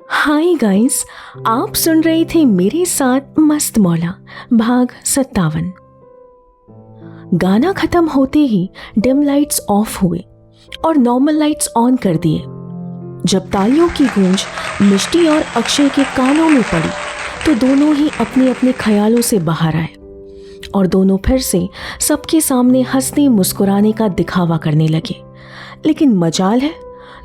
Hi guys, आप सुन रहे थे मेरे साथ मस्त मौला भाग 57। गाना खत्म होते ही डिम लाइट्स ऑफ हुए और नॉर्मल लाइट्स ऑन कर दिए। जब तालियों की गूंज मिष्टी और अक्षय के कानों में पड़ी तो दोनों ही अपने अपने ख्यालों से बाहर आए और दोनों फिर से सबके सामने हंसने मुस्कुराने का दिखावा करने लगे। लेकिन मजाल है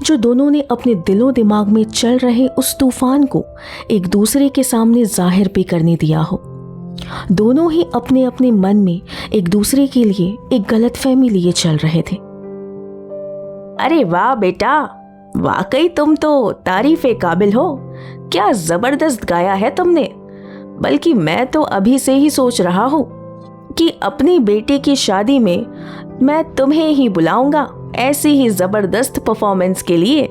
जो दोनों ने अपने दिलो दिमाग में चल रहे उस तूफान को एक दूसरे के सामने जाहिर भी करने दिया हो। दोनों ही अपने अपने मन में एक दूसरे के लिए एक गलतफहमी लिए चल रहे थे। अरे वाह बेटा, वाकई तुम तो तारीफे काबिल हो। क्या जबरदस्त गाया है तुमने। बल्कि मैं तो अभी से ही सोच रहा हूँ कि अपनी बेटी की शादी में मैं तुम्हें ही बुलाऊंगा ऐसी ही जबरदस्त परफॉर्मेंस के लिए।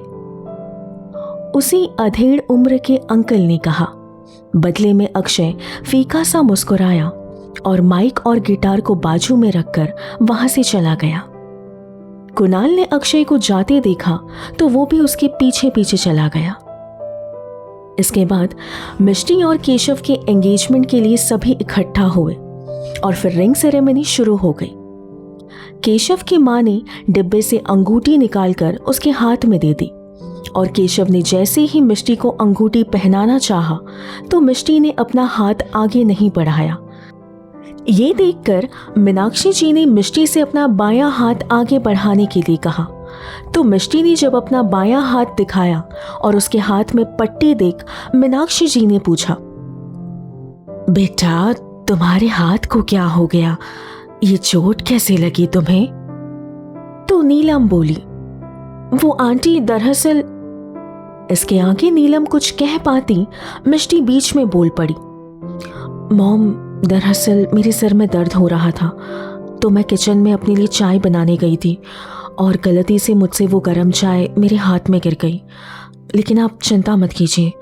उसी अधेड़ उम्र के अंकल ने कहा। बदले में अक्षय फीका सा मुस्कुराया और माइक और गिटार को बाजू में रखकर वहां से चला गया। कुणाल ने अक्षय को जाते देखा तो वो भी उसके पीछे पीछे चला गया। इसके बाद मिष्टी और केशव के एंगेजमेंट के लिए सभी इकट्ठा हुए और फिर रिंग सेरेमनी शुरू हो गई। केशव की मां ने डिब्बे से अंगूठी निकालकर उसके हाथ में दे दी और केशव ने जैसे ही मिष्टी को अंगूठी पहनाना चाहा तो मिष्टी ने अपना हाथ आगे नहीं बढ़ाया। ये देखकर मीनाक्षी जी ने मिष्टी से अपना बायां हाथ आगे बढ़ाने के लिए कहा तो मिष्टी ने जब अपना बायां हाथ दिखाया और उसके हाथ में पट्टी देख मीनाक्षी जी ने पूछा, बेटा तुम्हारे हाथ को क्या हो गया? ये चोट कैसे लगी तुम्हें? तो नीलम बोली, वो आंटी दरअसल। इसके आगे नीलम कुछ कह पाती मिष्टी बीच में बोल पड़ी, मॉम दरअसल मेरे सर में दर्द हो रहा था तो मैं किचन में अपने लिए चाय बनाने गई थी और गलती से मुझसे वो गर्म चाय मेरे हाथ में गिर गई। लेकिन आप चिंता मत कीजिए,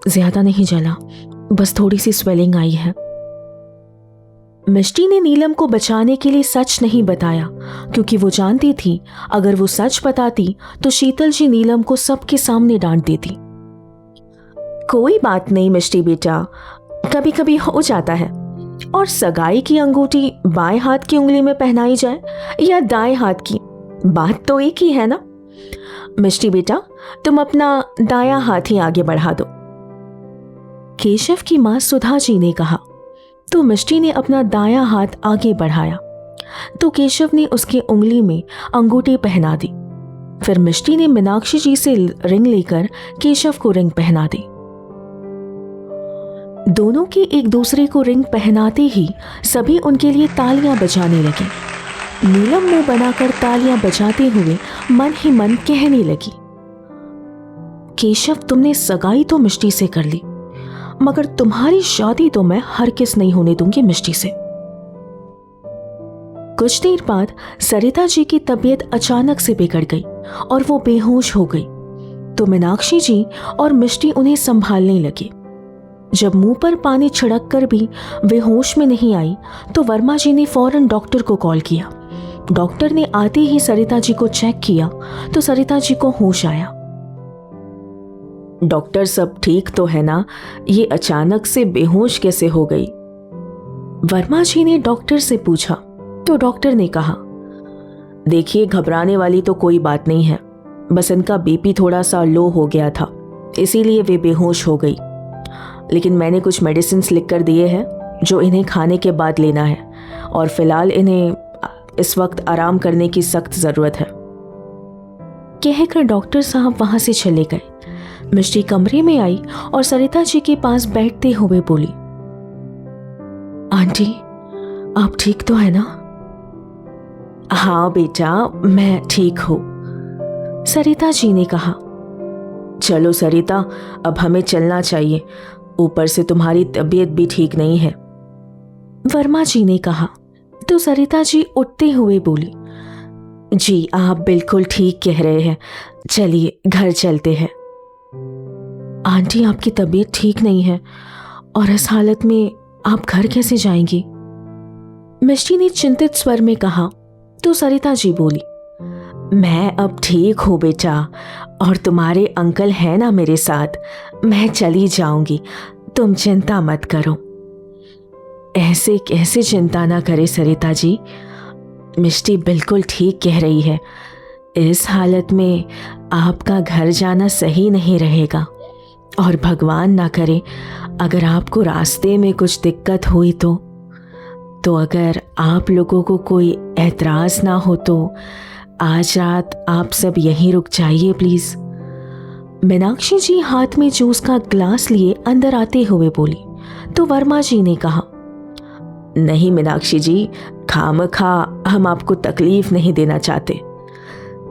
ज्यादा नहीं जला, बस थोड़ी सी स्वेलिंग आई है। मिष्टी ने नीलम को बचाने के लिए सच नहीं बताया क्योंकि वो जानती थी अगर वो सच बताती तो शीतल जी नीलम को सबके सामने डांट देती। कोई बात नहीं मिष्टी बेटा, कभी कभी हो जाता है। और सगाई की अंगूठी बाएं हाथ की उंगली में पहनाई जाए या दाएं हाथ की, बात तो एक ही है ना। मिष्टी बेटा तुम अपना दायां हाथ ही आगे बढ़ा दो। केशव की मां सुधा जी ने कहा तो मिष्टी ने अपना दायां हाथ आगे बढ़ाया तो केशव ने उसकी उंगली में अंगूठी पहना दी। फिर मिष्टी ने मीनाक्षी जी से रिंग लेकर केशव को रिंग पहना दी। दोनों की एक दूसरे को रिंग पहनाते ही सभी उनके लिए तालियां बजाने लगे। नीलम मुंह बनाकर तालियां बजाते हुए मन ही मन कहने लगी, केशव तुमने सगाई तो मिष्टी से कर ली मगर तुम्हारी शादी तो मैं हरगिज़ नहीं होने दूंगी मिष्टी से। कुछ देर बाद सरिता जी की तबीयत अचानक से बिगड़ गई और वो बेहोश हो गई तो मीनाक्षी जी और मिष्टी उन्हें संभालने लगे। जब मुंह पर पानी छिड़क कर भी वे होश में नहीं आई तो वर्मा जी ने फौरन डॉक्टर को कॉल किया। डॉक्टर ने आते ही सरिता जी को चेक किया तो सरिता जी को होश आया। डॉक्टर सब ठीक तो है ना? ये अचानक से बेहोश कैसे हो गई? वर्मा जी ने डॉक्टर से पूछा तो डॉक्टर ने कहा, देखिए घबराने वाली तो कोई बात नहीं है, बस इनका बीपी थोड़ा सा लो हो गया था इसीलिए वे बेहोश हो गई। लेकिन मैंने कुछ मेडिसिन लिख कर दिए हैं जो इन्हें खाने के बाद लेना है और फिलहाल इन्हें इस वक्त आराम करने की सख्त जरूरत है। कहकर डॉक्टर साहब वहां से चले गए। मिष्टी कमरे में आई और सरिता जी के पास बैठते हुए बोली, आंटी आप ठीक तो है ना? हाँ बेटा मैं ठीक हूँ। सरिता जी ने कहा, चलो सरिता अब हमें चलना चाहिए, ऊपर से तुम्हारी तबीयत भी ठीक नहीं है। वर्मा जी ने कहा तो सरिता जी उठते हुए बोली, जी आप बिल्कुल ठीक कह रहे हैं, चलिए घर चलते हैं। आंटी आपकी तबीयत ठीक नहीं है और इस हालत में आप घर कैसे जाएंगी? मिष्टी ने चिंतित स्वर में कहा तो सरिता जी बोली, मैं अब ठीक हूँ बेटा, और तुम्हारे अंकल हैं ना मेरे साथ, मैं चली जाऊंगी, तुम चिंता मत करो। ऐसे कैसे चिंता ना करे सरिता जी, मिष्टी बिल्कुल ठीक कह रही है। इस हालत में आपका घर जाना सही नहीं रहेगा, और भगवान ना करे अगर आपको रास्ते में कुछ दिक्कत हुई तो अगर आप लोगों को कोई एतराज़ ना हो तो आज रात आप सब यहीं रुक जाइए प्लीज़। मीनाक्षी जी हाथ में जूस का ग्लास लिए अंदर आते हुए बोली तो वर्मा जी ने कहा, नहीं मीनाक्षी जी, खामखा हम आपको तकलीफ नहीं देना चाहते।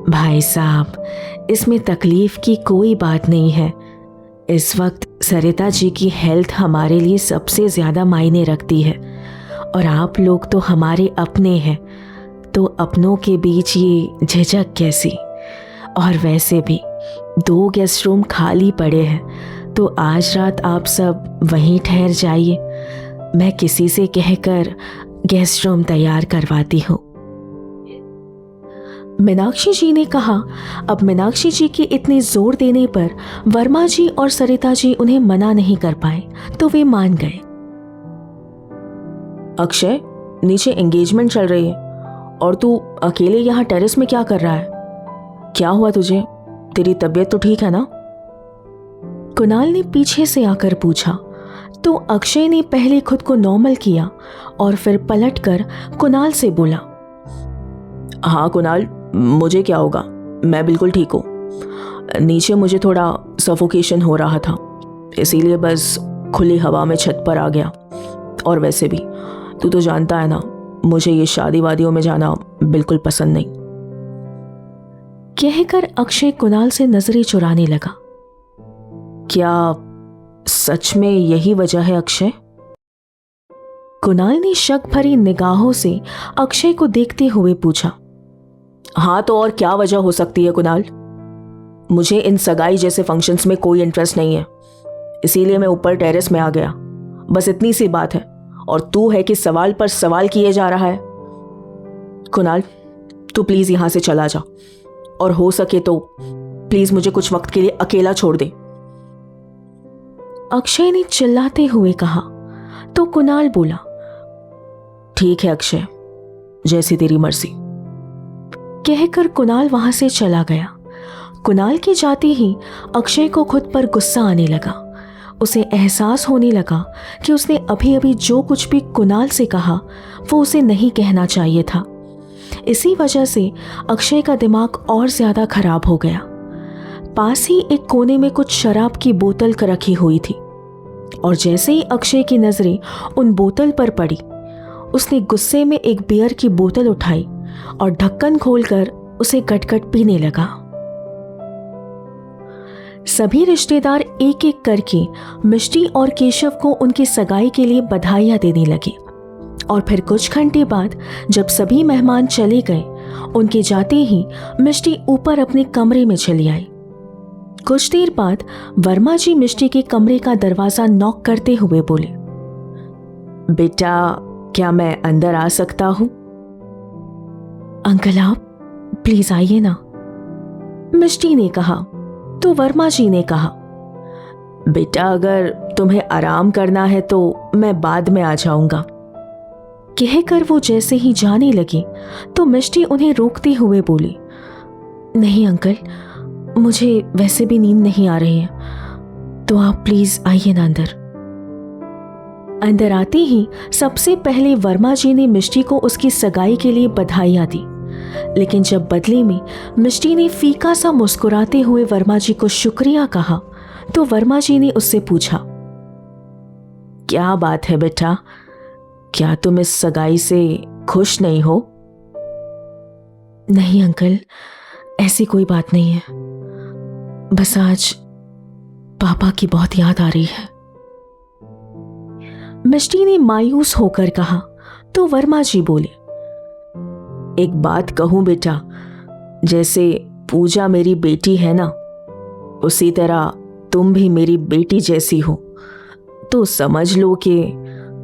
भाई साहब, इसमें तकलीफ की कोई बात नहीं है। इस वक्त सरिता जी की हेल्थ हमारे लिए सबसे ज़्यादा मायने रखती है, और आप लोग तो हमारे अपने हैं, तो अपनों के बीच ये झिझक कैसी। और वैसे भी 2 गेस्ट रूम खाली पड़े हैं, तो आज रात आप सब वहीं ठहर जाइए। मैं किसी से कहकर गेस्ट रूम तैयार करवाती हूँ। मीनाक्षी जी ने कहा। अब मीनाक्षी जी के इतने जोर देने पर वर्मा जी और सरिता जी उन्हें मना नहीं कर पाए, तो वे मान गए। अक्षय, नीचे एंगेजमेंट चल रही है और तू अकेले यहाँ टेरेस में क्या कर रहा है? क्या हुआ तुझे? तेरी तबीयत तो ठीक है ना? कुणाल ने पीछे से आकर पूछा, तो अक्षय ने पहले खुद को नॉर्मल किया और फिर पलटकर कुणाल से बोला, हाँ कुणाल, मुझे क्या होगा, मैं बिल्कुल ठीक हूँ। नीचे मुझे थोड़ा सफोकेशन हो रहा था, इसीलिए बस खुली हवा में छत पर आ गया। और वैसे भी तू तो जानता है ना, मुझे ये शादी वादियों में जाना बिल्कुल पसंद नहीं। कहकर अक्षय कुणाल से नजरें चुराने लगा। क्या सच में यही वजह है अक्षय? कुणाल ने शक भरी निगाहों से अक्षय को देखते हुए पूछा। हाँ तो और क्या वजह हो सकती है कुणाल? मुझे इन सगाई जैसे फंक्शंस में कोई इंटरेस्ट नहीं है, इसीलिए मैं ऊपर टेरेस में आ गया। बस इतनी सी बात है, और तू है कि सवाल पर सवाल किए जा रहा है। कुणाल, तू प्लीज यहां से चला जा, और हो सके तो प्लीज मुझे कुछ वक्त के लिए अकेला छोड़ दे। अक्षय ने चिल्लाते हुए कहा, तो कुणाल बोला, ठीक है अक्षय, जैसी तेरी मर्जी। कहकर कुणाल वहां से चला गया। कुणाल के जाते ही अक्षय को खुद पर गुस्सा आने लगा। उसे एहसास होने लगा कि उसने अभी अभी जो कुछ भी कुणाल से कहा वो उसे नहीं कहना चाहिए था। इसी वजह से अक्षय का दिमाग और ज्यादा खराब हो गया। पास ही एक कोने में कुछ शराब की बोतल रखी हुई थी, और जैसे ही अक्षय की नजरें उन बोतल पर पड़ी, उसने गुस्से में एक बियर की बोतल उठाई और ढक्कन खोलकर उसे गटगट पीने लगा। सभी रिश्तेदार एक एक करके मिष्टी और केशव को उनकी सगाई के लिए बधाइयां देने लगे, और फिर कुछ घंटे बाद जब सभी मेहमान चले गए, उनके जाते ही मिष्टी ऊपर अपने कमरे में चली आई। कुछ देर बाद वर्मा जी मिष्टी के कमरे का दरवाजा नॉक करते हुए बोले, बेटा, क्या मैं अंदर आ सकता हूं? अंकल आप प्लीज आइए ना, मिष्टी ने कहा। तो वर्मा जी ने कहा, बेटा अगर तुम्हें आराम करना है तो मैं बाद में आ जाऊंगा। कहकर वो जैसे ही जाने लगी तो मिष्टी उन्हें रोकते हुए बोली, नहीं अंकल, मुझे वैसे भी नींद नहीं आ रही है, तो आप प्लीज आइए ना अंदर। अंदर आते ही सबसे पहले वर्मा जी ने मिष्टी को उसकी सगाई के लिए बधाइयां दी, लेकिन जब बदले में मिष्टी ने फीका सा मुस्कुराते हुए वर्मा जी को शुक्रिया कहा, तो वर्मा जी ने उससे पूछा, क्या बात है बेटा, क्या तुम इस सगाई से खुश नहीं हो? नहीं अंकल, ऐसी कोई बात नहीं है, बस आज पापा की बहुत याद आ रही है, मिष्टी ने मायूस होकर कहा। तो वर्मा जी बोले, एक बात कहूं बेटा, जैसे पूजा मेरी बेटी है ना, उसी तरह तुम भी मेरी बेटी जैसी हो, तो समझ लो कि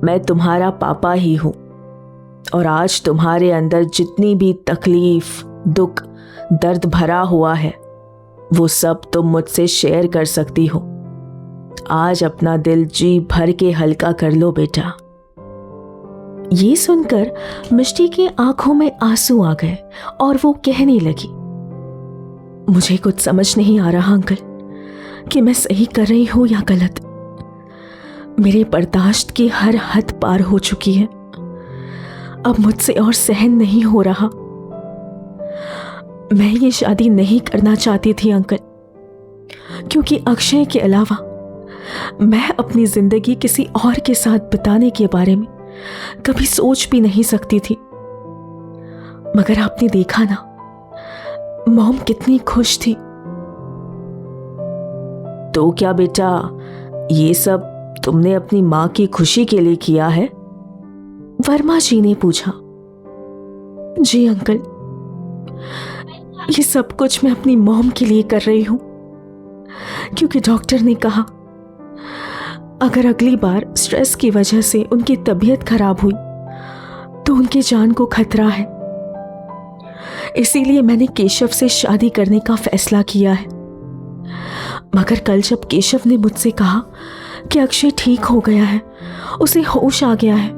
मैं तुम्हारा पापा ही हूं, और आज तुम्हारे अंदर जितनी भी तकलीफ, दुख, दर्द भरा हुआ है, वो सब तुम मुझसे शेयर कर सकती हो। आज अपना दिल जी भर के हल्का कर लो बेटा। ये सुनकर मिष्टी की आंखों में आंसू आ गए और वो कहने लगी, मुझे कुछ समझ नहीं आ रहा अंकल कि मैं सही कर रही हूं या गलत। मेरे बर्दाश्त की हर हद पार हो चुकी है। अब मुझसे और सहन नहीं हो रहा। मैं ये शादी नहीं करना चाहती थी अंकल, क्योंकि अक्षय के अलावा मैं अपनी जिंदगी किसी और के साथ बिताने के बारे में कभी सोच भी नहीं सकती थी। मगर आपने देखा ना, मॉम कितनी खुश थी। तो क्या बेटा, ये सब तुमने अपनी माँ की खुशी के लिए किया है? वर्मा जी ने पूछा। जी अंकल, ये सब कुछ मैं अपनी मॉम के लिए कर रही हूं, क्योंकि डॉक्टर ने कहा अगर अगली बार स्ट्रेस की वजह से उनकी तबीयत खराब हुई तो उनकी जान को खतरा है। इसीलिए मैंने केशव से शादी करने का फैसला किया है। मगर कल जब केशव ने मुझसे कहा कि अक्षय ठीक हो गया है, उसे होश आ गया है,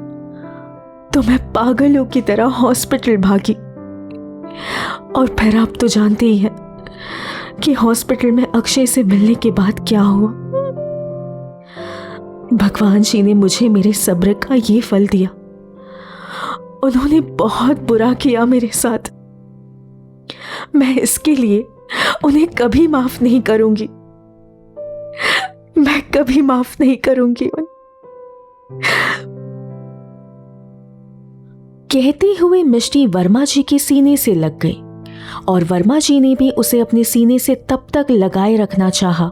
तो मैं पागलों की तरह हॉस्पिटल भागी। और फिर आप तो जानते ही हैं कि हॉस्पिटल में अक्षय से मिलने के बाद क्या हुआ। भगवान जी ने मुझे मेरे सब्र का ये फल दिया। उन्होंने बहुत बुरा किया मेरे साथ। मैं इसके लिए उन्हें कभी माफ नहीं करूंगी। मैं कभी माफ नहीं करूंगी। कहते हुए मिष्टी वर्मा जी के सीने से लग गई और वर्मा जी ने भी उसे अपने सीने से तब तक लगाए रखना चाहा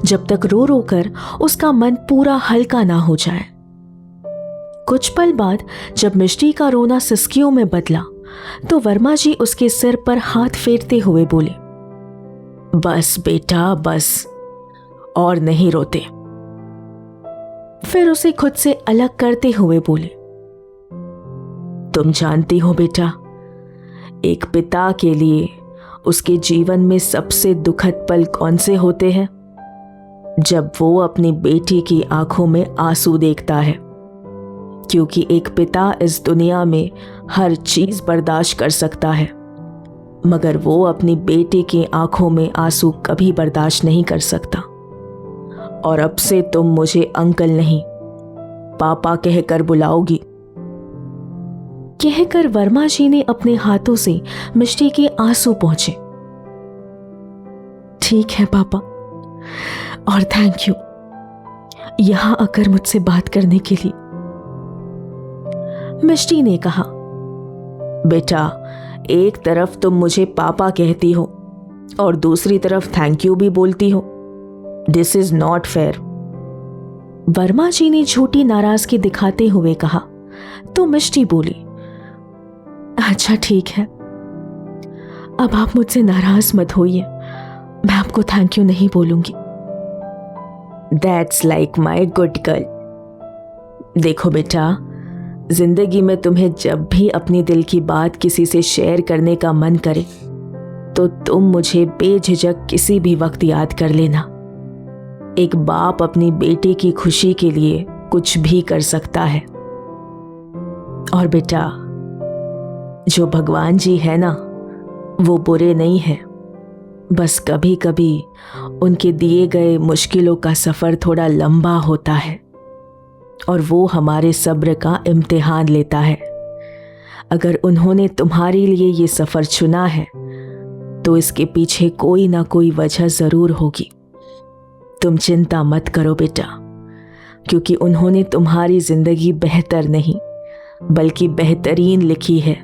जब तक रो रो कर उसका मन पूरा हल्का ना हो जाए। कुछ पल बाद जब मिष्टी का रोना सिसकियों में बदला तो वर्मा जी उसके सिर पर हाथ फेरते हुए बोले, बस बेटा बस, और नहीं रोते। फिर उसे खुद से अलग करते हुए बोले, तुम जानती हो बेटा, एक पिता के लिए उसके जीवन में सबसे दुखद पल कौन से होते हैं? जब वो अपनी बेटी की आंखों में आंसू देखता है, क्योंकि एक पिता इस दुनिया में हर चीज बर्दाश्त कर सकता है, मगर वो अपनी बेटी की आंखों में आंसू कभी बर्दाश्त नहीं कर सकता। और अब से तुम मुझे अंकल नहीं, पापा कहकर बुलाओगी। कहकर वर्मा जी ने अपने हाथों से मिष्टी के आंसू पहुंचे। ठीक है पापा, और थैंक यू यहां आकर मुझसे बात करने के लिए। मिष्टी ने कहा, बेटा एक तरफ तुम मुझे पापा कहती हो और दूसरी तरफ थैंक यू भी बोलती हो। This is not fair. Verma ji ने झूठी नाराजगी दिखाते हुए कहा तो मिष्टी बोली, अच्छा ठीक है, अब आप मुझसे नाराज मत होइए, मैं आपको थैंक यू नहीं बोलूंगी। That's like my good girl. देखो बेटा, जिंदगी में तुम्हें जब भी अपनी दिल की बात किसी से शेयर करने का मन करे तो तुम मुझे बेझिझक किसी भी वक्त याद कर लेना। एक बाप अपनी बेटी की खुशी के लिए कुछ भी कर सकता है। और बेटा, जो भगवान जी है ना, वो बुरे नहीं है, बस कभी कभी उनके दिए गए मुश्किलों का सफ़र थोड़ा लंबा होता है और वो हमारे सब्र का इम्तिहान लेता है। अगर उन्होंने तुम्हारे लिए ये सफ़र चुना है तो इसके पीछे कोई ना कोई वजह ज़रूर होगी। तुम चिंता मत करो बेटा, क्योंकि उन्होंने तुम्हारी ज़िंदगी बेहतर नहीं बल्कि बेहतरीन लिखी है।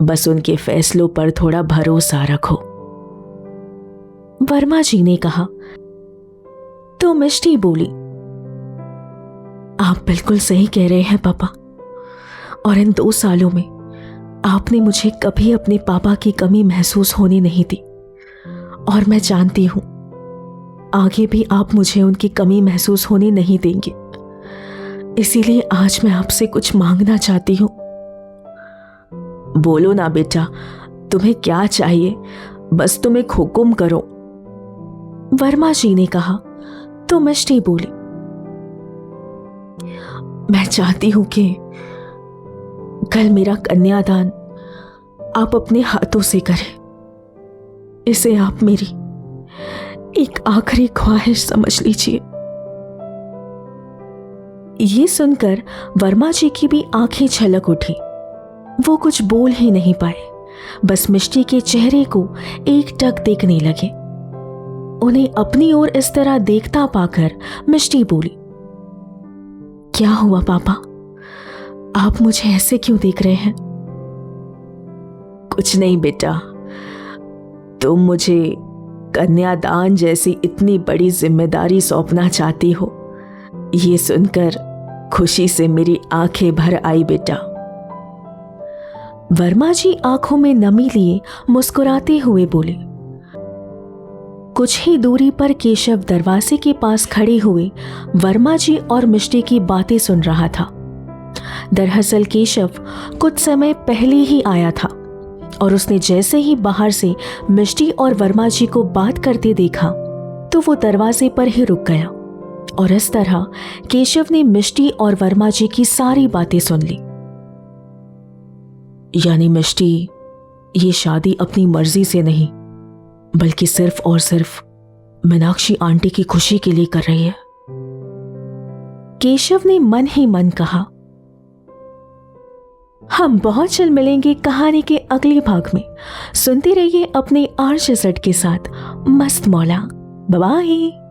बस उनके फैसलों पर थोड़ा भरोसा रखो। वर्मा जी ने कहा तो मिष्टी बोली, आप बिल्कुल सही कह रहे हैं पापा, और इन 2 सालों में आपने मुझे कभी अपने पापा की कमी महसूस होने नहीं दी, और मैं जानती हूं आगे भी आप मुझे उनकी कमी महसूस होने नहीं देंगे। इसीलिए आज मैं आपसे कुछ मांगना चाहती हूं। बोलो ना बेटा, तुम्हें क्या चाहिए, बस तुम एक हुक्म करो। वर्मा जी ने कहा तो मिष्टी बोली, मैं चाहती हूं कि कल मेरा कन्यादान आप अपने हाथों से करें। इसे आप मेरी एक आखिरी ख्वाहिश समझ लीजिए। ये सुनकर वर्मा जी की भी आंखें छलक उठी। वो कुछ बोल ही नहीं पाए, बस मिष्टी के चेहरे को एकटक देखने लगे। उन्हें अपनी ओर इस तरह देखता पाकर मिष्टी बोली, क्या हुआ पापा, आप मुझे ऐसे क्यों देख रहे हैं? कुछ नहीं बेटा, तुम मुझे कन्यादान जैसी इतनी बड़ी जिम्मेदारी सौंपना चाहती हो, ये सुनकर खुशी से मेरी आंखें भर आई बेटा। वर्मा जी आंखों में नमी लिए मुस्कुराते हुए बोले। कुछ ही दूरी पर केशव दरवाजे के पास खड़े हुए वर्मा जी और मिष्टी की बातें सुन रहा था। दरअसल केशव कुछ समय पहले ही आया था और उसने जैसे ही बाहर से मिष्टी और वर्मा जी को बात करते देखा तो वो दरवाजे पर ही रुक गया और इस तरह केशव ने मिष्टी और वर्मा जी की सारी बातें सुन ली। यानी मिष्टी ये शादी अपनी मर्जी से नहीं बल्कि सिर्फ और सिर्फ मीनाक्षी आंटी की खुशी के लिए कर रही है। केशव ने मन ही मन कहा। हम बहुत जल्द मिलेंगे कहानी के अगले भाग में। सुनते रहिए अपने RJ के साथ मस्त मौला। Bye bye.